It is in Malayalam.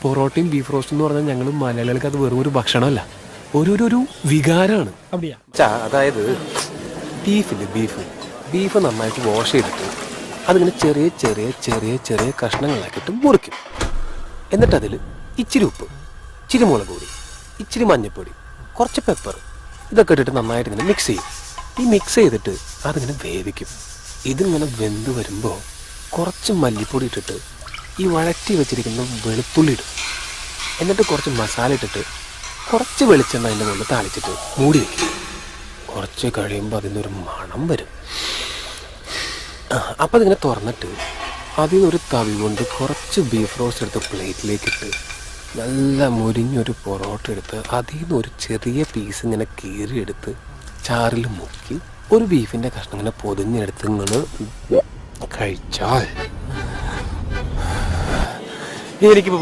പൊറോട്ടയും ബീഫ് റോസ്റ്റും എന്ന് പറഞ്ഞാൽ ഞങ്ങൾ മലയാളികൾക്ക് അത് വെറും ഒരു ഭക്ഷണമല്ല, ഒരു വികാരമാണ്. അതായത് ബീഫ് നന്നായിട്ട് വാഷ് ചെയ്തിട്ട് അതിങ്ങനെ ചെറിയ ചെറിയ ചെറിയ ചെറിയ കഷ്ണങ്ങളാക്കിയിട്ട് മുറിക്കും. എന്നിട്ട് അതിൽ ഇച്ചിരി ഉപ്പ്, ഇച്ചിരി മുളക് പൊടി, ഇച്ചിരി മഞ്ഞൾപ്പൊടി, കുറച്ച് പെപ്പർ ഇതൊക്കെ ഇട്ടിട്ട് നന്നായിട്ട് ഇങ്ങനെ മിക്സ് ചെയ്യും. ഈ മിക്സ് ചെയ്തിട്ട് അതിങ്ങനെ വേവിക്കും. ഇതിങ്ങനെ വെന്ത് വരുമ്പോൾ കുറച്ച് മല്ലിപ്പൊടി ഇട്ടിട്ട് ഈ വഴറ്റി വെച്ചിരിക്കുന്ന വെളുത്തുള്ളി ഇടും. എന്നിട്ട് കുറച്ച് മസാല ഇട്ടിട്ട് കുറച്ച് വെളിച്ചെണ്ണ അതിൻ്റെ മുകളിൽ താളിച്ചിട്ട് മൂടി വയ്ക്കും. കുറച്ച് കഴിയുമ്പോൾ അതിനൊരു മണം വരും. അപ്പം അതിങ്ങനെ തുറന്നിട്ട് അതിനൊരു തവി കൊണ്ട് കുറച്ച് ബീഫ് റോസ്റ്റ് എടുത്ത് പ്ലേറ്റിലേക്കിട്ട് നല്ല മുരിഞ്ഞൊരു പൊറോട്ട എടുത്ത് അതിൽ നിന്ന് ഒരു ചെറിയ പീസ് ഇങ്ങനെ കീറിയെടുത്ത് ചാറിൽ മുക്കി ഒരു ബീഫിൻ്റെ കഷ്ണം ഇങ്ങനെ പൊതിഞ്ഞെടുത്ത് ഇങ്ങനെ കഴിച്ചാൽ എനിക്കിപ്പോൾ